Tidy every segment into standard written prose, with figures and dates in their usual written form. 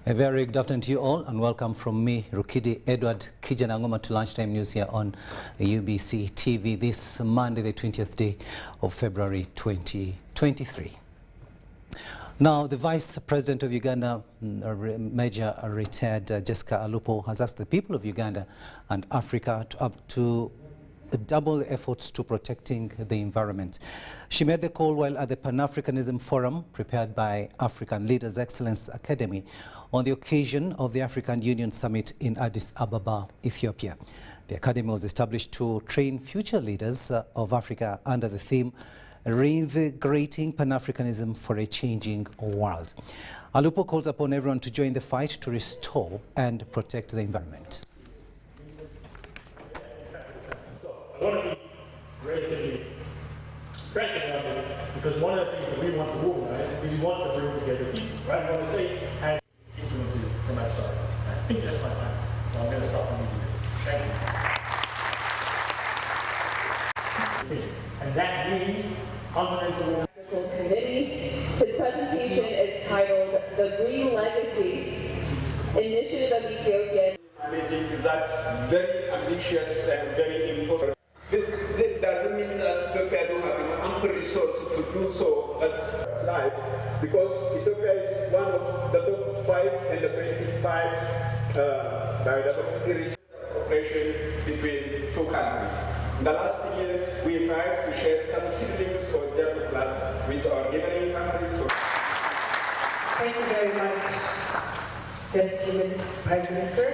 A very good afternoon to you all, and welcome from me, Rukidi Edward Kijanangoma, to Lunchtime News here on UBC TV this Monday, the 20th day of February 2023. Now, the Vice President of Uganda, Major Retired Jessica Alupo, has asked the people of Uganda and Africa to double the efforts to protecting the environment. She made the call while at the Pan-Africanism Forum prepared by African Leaders Excellence Academy on the occasion of the African Union Summit in Addis Ababa, Ethiopia. The academy was established to train future leaders of Africa under the theme Reinvigorating Pan-Africanism for a Changing World. Alupo calls upon everyone to join the fight to restore and protect the environment. I want to be relatively practical on this because one of the things that we want to organize is we want to bring together people, right? We want to say have influences from outside. I think that's my time, so I'm going to stop when we do it. Thank you. And that means fundamental committee. His presentation is titled "The Green Legacy Initiative of Ethiopia." Managing is that very ambitious and very important. This doesn't mean that Ethiopia don't have ample resources to do so. That's right, because Ethiopia is one of the top 5 and the 25 biodiversity cooperation between two countries. In the last years, we tried to share some seedlings or germ plants with our neighboring countries. Thank you very much, Deputy Prime Minister.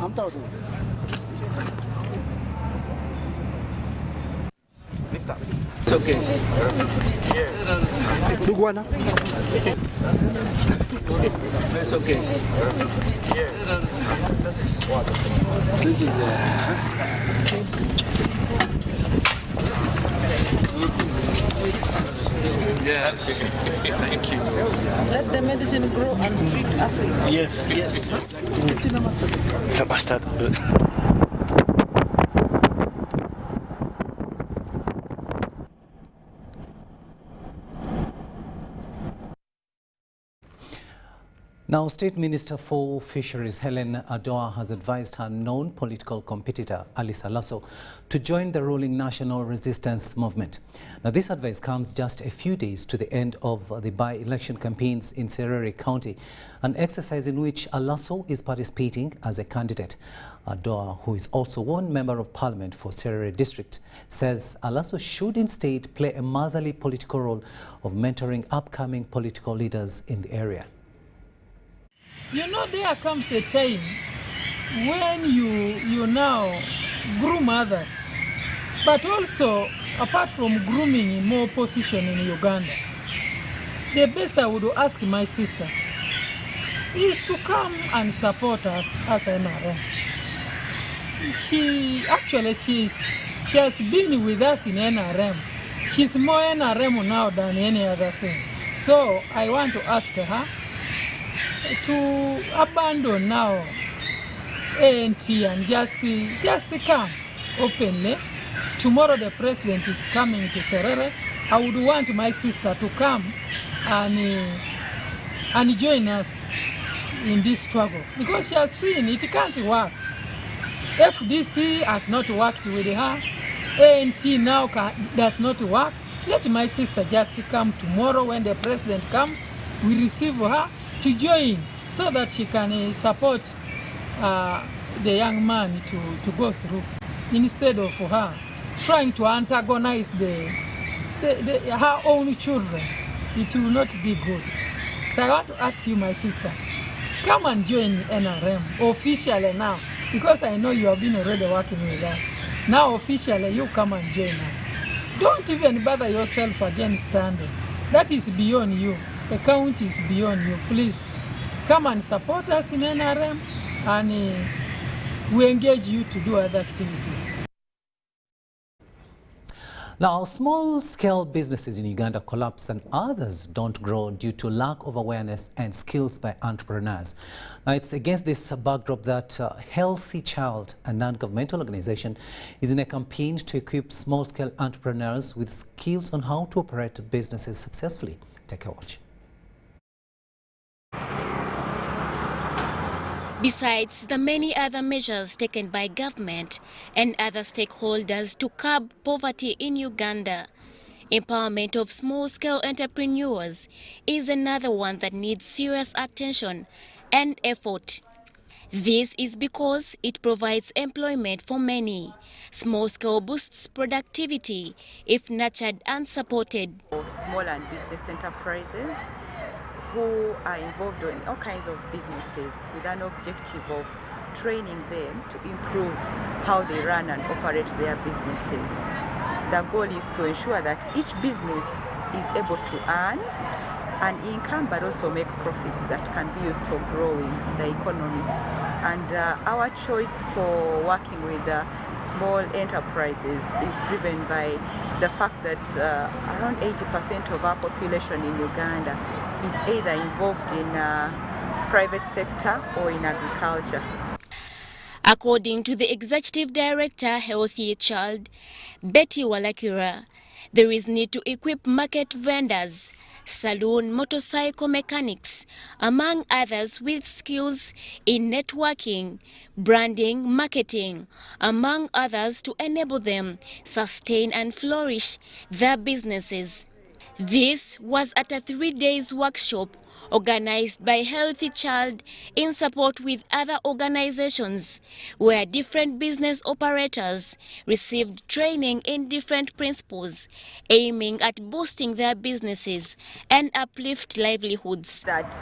I'm talking. Lift up. It's okay. Yeah. Luguana. It's okay. Yeah. This is yes. Thank you. Let the medicine grow and treat Africa. Yes. Yes. Bastard. Now, State Minister for Fisheries Helen Adoa has advised her known political competitor Alice Alaso to join the ruling National Resistance Movement. Now, this advice comes just a few days to the end of the by-election campaigns in Serere County, an exercise in which Alaso is participating as a candidate. Adoa, who is also one member of Parliament for Serere District, says Alaso should instead play a motherly political role of mentoring upcoming political leaders in the area. You know, there comes a time when you now groom others, but also, apart from grooming more position in Uganda, the best I would ask my sister is to come and support us as NRM. She has been with us in NRM. She's more NRM now than any other thing. So I want to ask her to abandon now ANT and just come openly. Tomorrow the president is coming to Serere. I would want my sister to come and join us in this struggle because she has seen it can't work. FDC has not worked with her. ANT now does not work. Let my sister just come tomorrow when the president comes. We receive her to join so that she can support the young man to go through, instead of her trying to antagonize her own children. It will not be good. So I want to ask you, my sister, come and join NRM officially now, because I know you have been already working with us. Now officially you come and join us. Don't even bother yourself again standing. That is beyond you. The county is beyond you. Please come and support us in NRM, and we engage you to do other activities. Now, small-scale businesses in Uganda collapse and others don't grow due to lack of awareness and skills by entrepreneurs. Now, it's against this backdrop that Healthy Child, a non-governmental organization, is in a campaign to equip small-scale entrepreneurs with skills on how to operate businesses successfully. Take a watch. Besides the many other measures taken by government and other stakeholders to curb poverty in Uganda, empowerment of small-scale entrepreneurs is another one that needs serious attention and effort. This is because it provides employment for many. Small-scale boosts productivity if nurtured and supported. Small and business enterprises who are involved in all kinds of businesses with an objective of training them to improve how they run and operate their businesses. The goal is to ensure that each business is able to earn an income but also make profits that can be used for growing the economy. And our choice for working with small enterprises is driven by the fact that around 80% of our population in Uganda is either involved in private sector or in agriculture. According to the Executive Director, Healthy Child, Betty Walakira, there is need to equip market vendors, saloon motorcycle mechanics, among others, with skills in networking, branding, marketing, among others, to enable them sustain and flourish their businesses. This was at a 3-day workshop organized by Healthy Child in support with other organizations, where different business operators received training in different principles, aiming at boosting their businesses and uplift livelihoods. That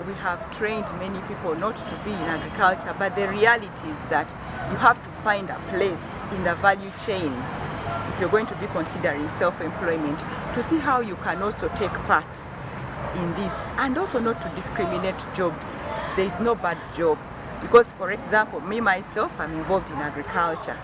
we have trained many people not to be in agriculture, but the reality is that you have to find a place in the value chain if you're going to be considering self-employment, to see how you can also take part in this, and also not to discriminate jobs. There is no bad job, because for example, me myself, I'm involved in agriculture.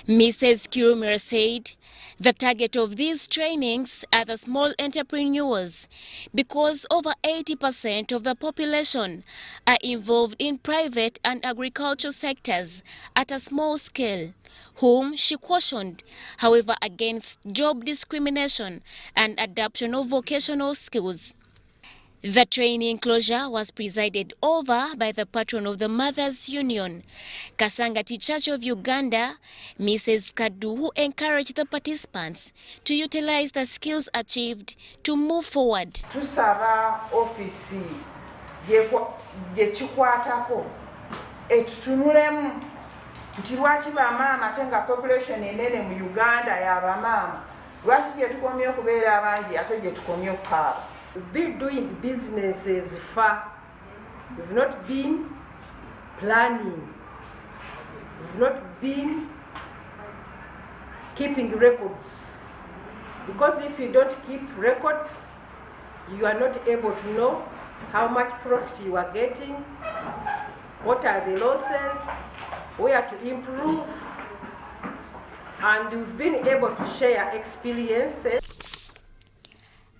Mrs. Kirumir said the target of these trainings are the small entrepreneurs, because over 80% of the population are involved in private and agricultural sectors at a small scale, whom she cautioned, however, against job discrimination and adoption of vocational skills. The training closure was presided over by the patron of the Mothers Union, Kasangati Church of Uganda, Mrs. Kadu, who encouraged the participants to utilize the skills achieved to move forward. Tusaba ofisi yechikwatako etutunulemu nti lwaki bamaama ate nga population enene mu Uganda ya bamaama, lwaki gye tukomye okubeera abangi ate gye tukomye okukaaba. We've been doing businesses far. We've not been planning. We've not been keeping records. Because if you don't keep records, you are not able to know how much profit you are getting, what are the losses, where to improve. And we've been able to share experiences.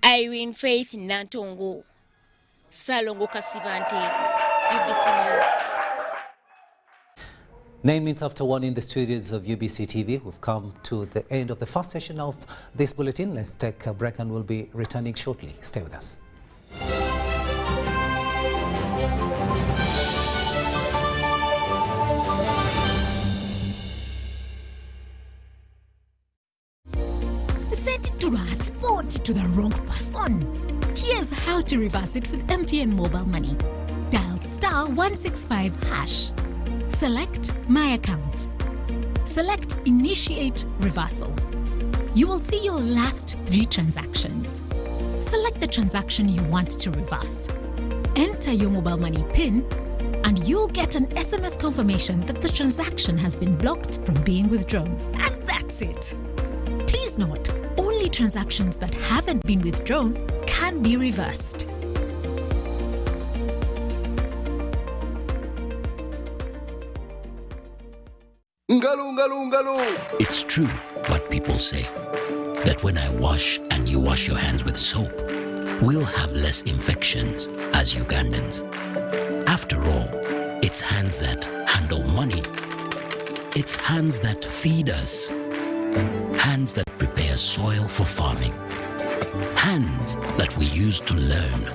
Irene Faith Nantongo, Salongo Kasibante, UBC News. 9 minutes after 1 in the studios of UBC TV, we've come to the end of the first session of this bulletin. Let's take a break and we'll be returning shortly. Stay with us. Transport to the wrong person. Here's how to reverse it with MTN mobile money. Dial *165#. Select My Account. Select Initiate Reversal. You will see your last 3 transactions. Select the transaction you want to reverse. Enter your mobile money PIN and you'll get an SMS confirmation that the transaction has been blocked from being withdrawn. And that's it. Please note, only transactions that haven't been withdrawn can be reversed. It's true what people say, that when I wash and you wash your hands with soap, we'll have less infections as Ugandans. After all, it's hands that handle money. It's hands that feed us. Hands that prepare soil for farming. Hands that we use to learn.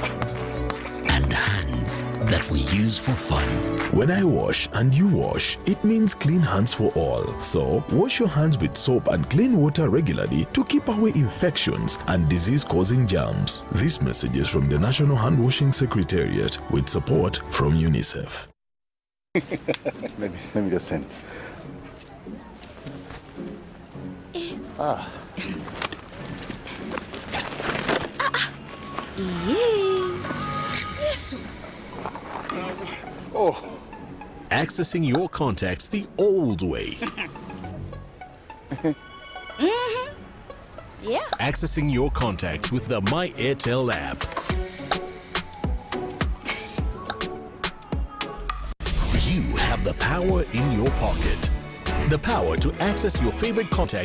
And and hands that we use for fun. When I wash and you wash, it means clean hands for all. So, wash your hands with soap and clean water regularly to keep away infections and disease-causing germs. This message is from the National Hand Washing Secretariat with support from UNICEF. let me just send. Yes. Oh. Accessing your contacts the old way. Yeah. Accessing your contacts with the My Airtel app. You have the power in your pocket. The power to access your favorite contacts.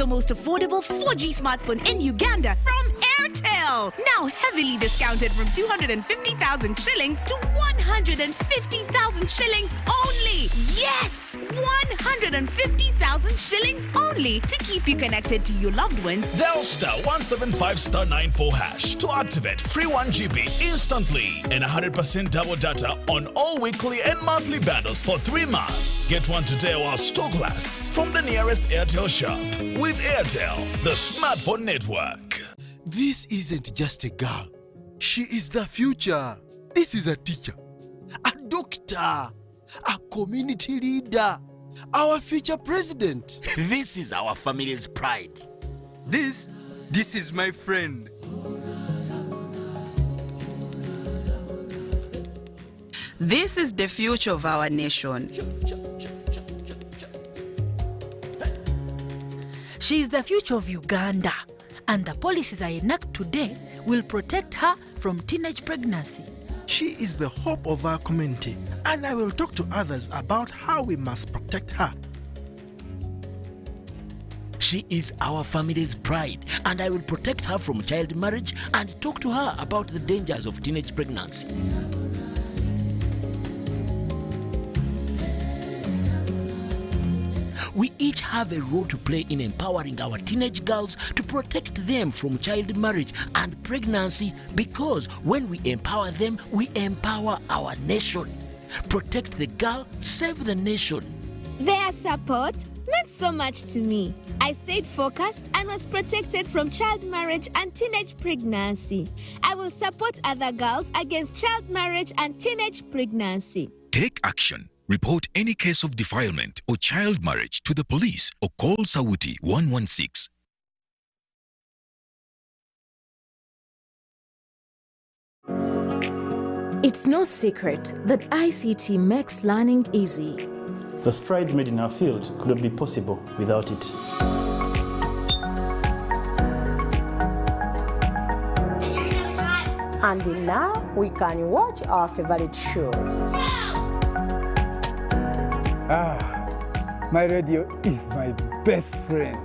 Most affordable 4G smartphone in Uganda from Airtel. Now heavily discounted from 250,000 shillings to 150,000 shillings only. Yes, 150,000 shillings only to keep you connected to your loved ones. Dial *175*94# to activate free 1 GB instantly and 100% double data on all weekly and monthly bundles for 3 months. Get one today while stock lasts from the nearest Airtel shop. With Airtel, the smartphone network. This isn't just a girl. She is the future. This is a teacher, a doctor, a community leader, our future president. This is our family's pride. This is my friend. This is the future of our nation. She is the future of Uganda, and the policies I enact today will protect her from teenage pregnancy. She is the hope of our community, and I will talk to others about how we must protect her. She is our family's pride, and I will protect her from child marriage and talk to her about the dangers of teenage pregnancy. We each have a role to play in empowering our teenage girls to protect them from child marriage and pregnancy, because when we empower them, we empower our nation. Protect the girl, save the nation. Their support meant so much to me. I stayed focused and was protected from child marriage and teenage pregnancy. I will support other girls against child marriage and teenage pregnancy. Take action. Report any case of defilement or child marriage to the police or call Sauti 116. It's no secret that ICT makes learning easy. The strides made in our field couldn't be possible without it. And now we can watch our favorite shows. My radio is my best friend.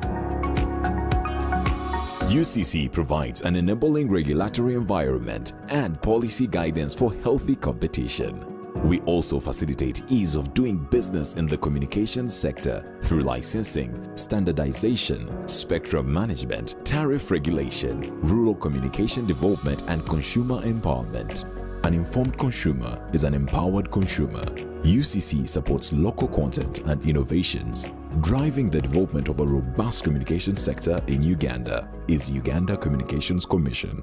UCC provides an enabling regulatory environment and policy guidance for healthy competition. We also facilitate ease of doing business in the communications sector through licensing, standardization, spectrum management, tariff regulation, rural communication development, and consumer empowerment. An informed consumer is an empowered consumer. UCC supports local content and innovations. Driving the development of a robust communication sector in Uganda is Uganda Communications Commission.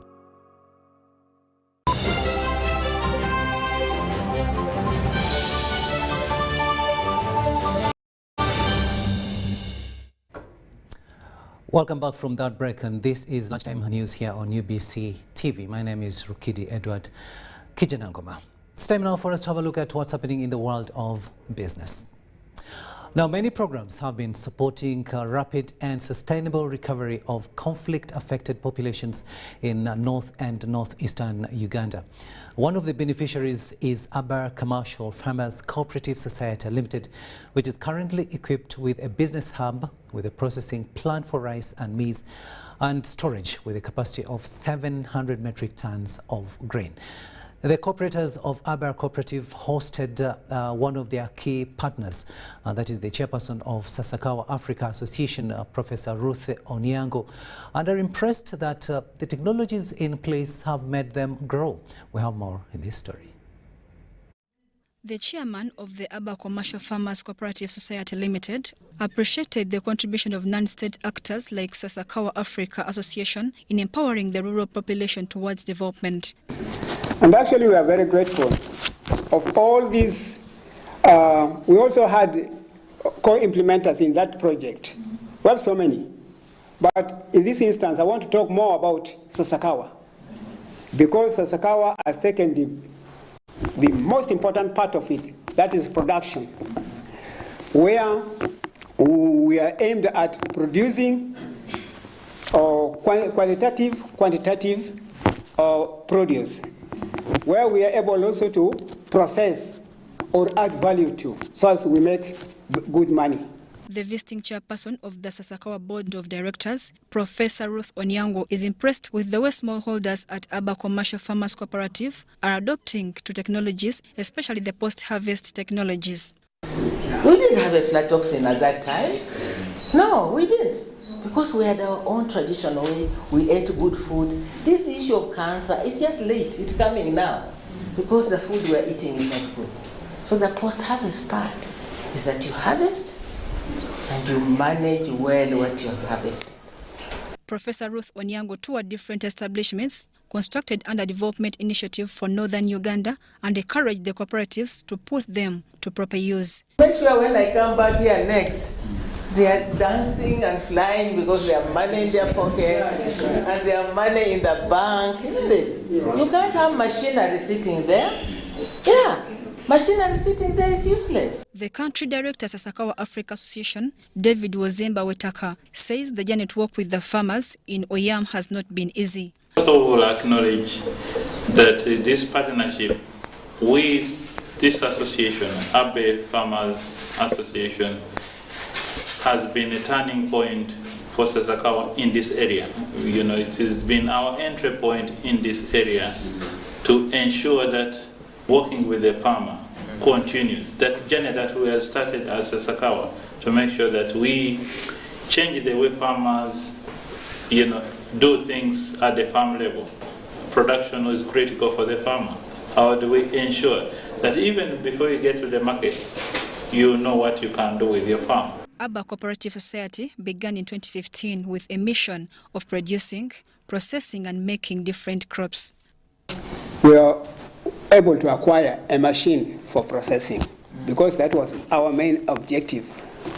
Welcome back from that break, and this is Lunchtime News here on UBC TV. My name is Rukidi Edward Kijanangoma. It's time now for us to have a look at what's happening in the world of business. Now, many programs have been supporting rapid and sustainable recovery of conflict-affected populations in north and northeastern Uganda. One of the beneficiaries is Aber Commercial Farmers Cooperative Society Limited, which is currently equipped with a business hub with a processing plant for rice and maize and storage with a capacity of 700 metric tons of grain. The cooperators of Aber Cooperative hosted one of their key partners, that is the chairperson of Sasakawa Africa Association, Professor Ruth Onyango, and are impressed that the technologies in place have made them grow. We have more in this story. The chairman of the Aber Commercial Farmers Cooperative Society Limited appreciated the contribution of non-state actors like Sasakawa Africa Association in empowering the rural population towards development. And actually, we are very grateful of all these. We also had co-implementers in that project. We have so many. But in this instance, I want to talk more about Sasakawa, because Sasakawa has taken the most important part of it, that is production, where we are aimed at producing qualitative, quantitative produce, where we are able also to process or add value to, so as we make good money. The visiting chairperson of the Sasakawa Board of Directors, Professor Ruth Onyango, is impressed with the way smallholders at Aber Commercial Farmers Cooperative are adopting to technologies, especially the post-harvest technologies. We didn't have aflatoxin at that time. No, we didn't. Because we had our own traditional way, we ate good food. This issue of cancer is just late, it's coming now, because the food we are eating is not good. So the post-harvest part is that you harvest and you manage well what you have harvested. Professor Ruth Onyango toured different establishments constructed under Development Initiative for Northern Uganda and encouraged the cooperatives to put them to proper use. Make sure when I come back here next, they are dancing and flying because they have money in their pockets and they have money in the bank, isn't it? Yeah. You can't have machinery sitting there. Yeah, machinery sitting there is useless. The country director of Sasakawa Africa Association, David Wozemba Wetaka, says the journey to work with the farmers in Oyam has not been easy. Also, we'll acknowledge that this partnership with this association, Abe Farmers Association, has been a turning point for Sasakawa in this area. You know, it has been our entry point in this area to ensure that working with the farmer continues. That journey that we have started as Sasakawa, to make sure that we change the way farmers, you know, do things at the farm level. Production is critical for the farmer. How do we ensure that even before you get to the market, you know what you can do with your farm? Aber Cooperative Society began in 2015 with a mission of producing, processing and making different crops. We are able to acquire a machine for processing because that was our main objective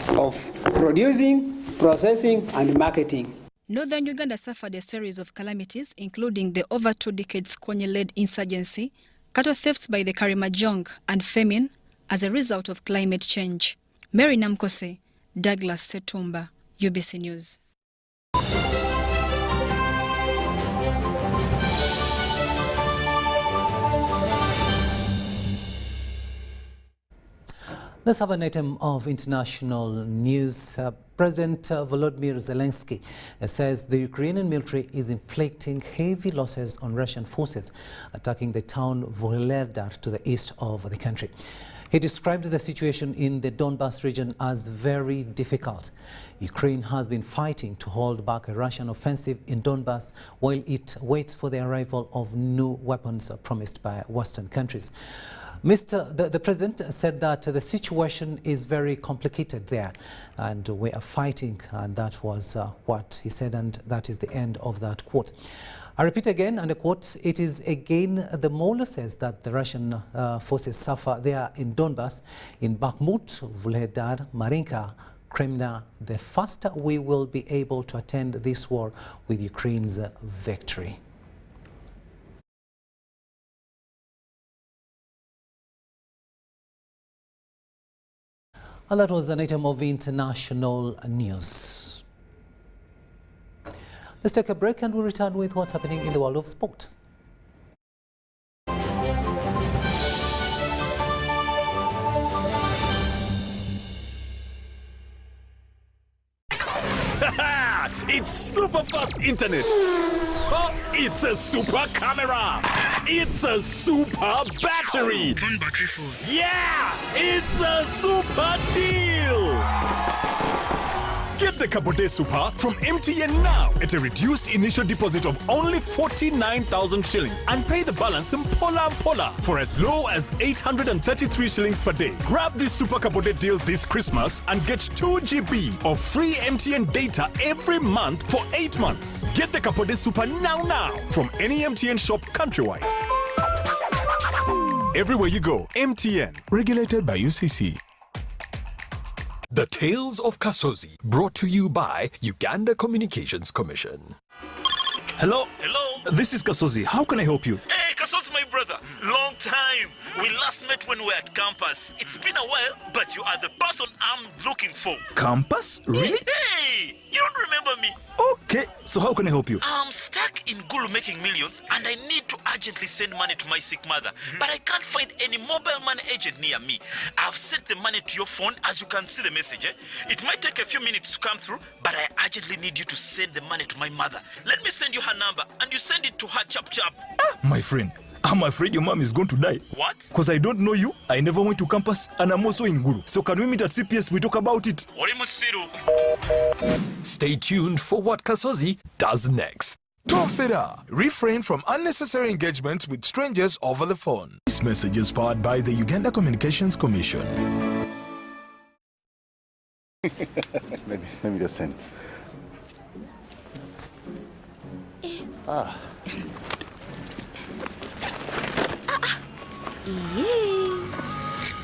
of producing, processing and marketing. Northern Uganda suffered a series of calamities, including the over 2 decades Kony-led insurgency, cattle thefts by the Karimajong and famine as a result of climate change. Mary Namkose, Douglas Setumba, UBC News. Let's have an item of international news. President Volodymyr Zelensky says the Ukrainian military is inflicting heavy losses on Russian forces attacking the town Vuhledar to the east of the country. He described the situation in the Donbas region as very difficult. Ukraine has been fighting to hold back a Russian offensive in Donbas while it waits for the arrival of new weapons promised by Western countries. The president said that the situation is very complicated there and we are fighting, and that was what he said, and that is the end of that quote. I repeat again, and I quote, it is again the more losses that the Russian forces suffer there in Donbas, in Bakhmut, Vuhledar, Marinka, Kremna, the faster we will be able to attend this war with Ukraine's victory. And that was an item of international news. Let's take a break and we'll return with what's happening in the world of sport. It's super fast internet. Oh, it's a super camera. It's a super battery. Phone battery full. Yeah, it's a super deal. Get the Capote Super from MTN now at a reduced initial deposit of only 49,000 shillings and pay the balance in Pola for as low as 833 shillings per day. Grab this Super Capote deal this Christmas and get 2 GB of free MTN data every month for 8 months. Get the Capote Super now from any MTN shop countrywide. Everywhere you go, MTN. Regulated by UCC. The Tales of Kasozi, brought to you by Uganda Communications Commission. Hello? This is Kasozi. How can I help you? Hey, Kasozi, my brother. Long time. We last met when we were at campus. It's been a while, but you are the person I'm looking for. Campus? Really? Hey, you don't remember me? Okay, so how can I help you? I'm stuck in Gulu making millions, and I need to urgently send money to my sick mother. But I can't find any mobile money agent near me. I've sent the money to your phone, as you can see the message. It might take a few minutes to come through, but I urgently need you to send the money to my mother. Let me send you her number, and you send it to her chap. My friend, I'm afraid your mom is going to die. What? Because I don't know you, I never went to campus, and I'm also in Gulu. So can we meet at CPS, we talk about it? Stay tuned for what Kasozi does next. Confida. Refrain from unnecessary engagements with strangers over the phone. This message is powered by the Uganda Communications Commission. Let me just send.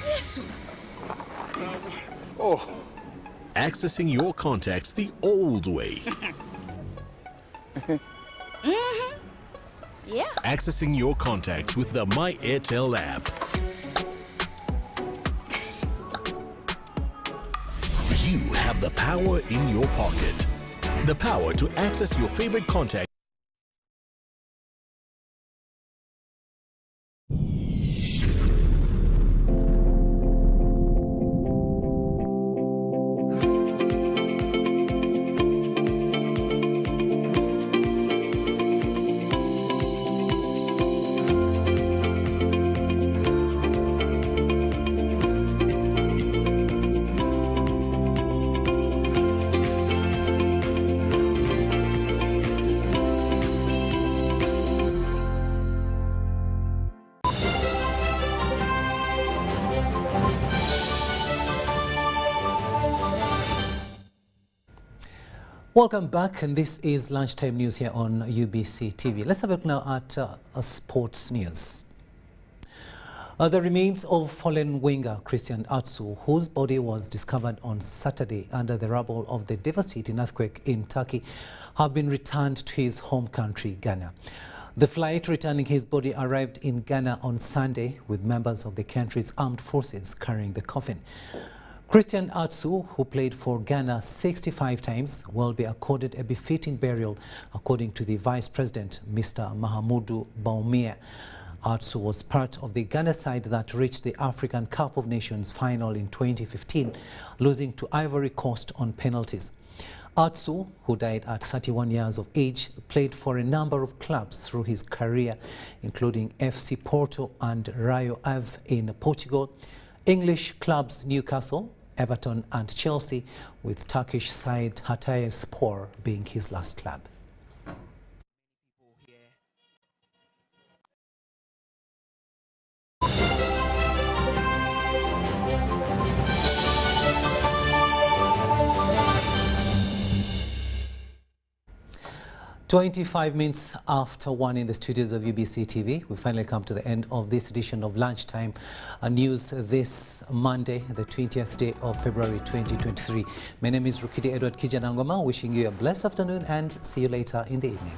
Yes. Oh. Accessing your contacts the old way. Yeah. Accessing your contacts with the My Airtel app. You have the power in your pocket. The power to access your favorite contacts. Welcome back, and this is Lunchtime News here on UBC TV. Let's have a look now at sports news. The remains of fallen winger Christian Atsu, whose body was discovered on Saturday under the rubble of the devastating earthquake in Turkey, have been returned to his home country, Ghana. The flight returning his body arrived in Ghana on Sunday, with members of the country's armed forces carrying the coffin. Christian Atsu, who played for Ghana 65 times, will be accorded a befitting burial, according to the Vice President, Mr. Mahamudu Bawumia. Atsu was part of the Ghana side that reached the African Cup of Nations final in 2015, losing to Ivory Coast on penalties. Atsu, who died at 31 years of age, played for a number of clubs through his career, including FC Porto and Rayo Ave in Portugal, English clubs Newcastle, Everton and Chelsea, with Turkish side Hatayspor being his last club. 25 minutes after 1 in the studios of UBC TV, we finally come to the end of this edition of Lunchtime News this Monday, the 20th day of February 2023. My name is Rukidi Edward Kijanangoma, wishing you a blessed afternoon and see you later in the evening.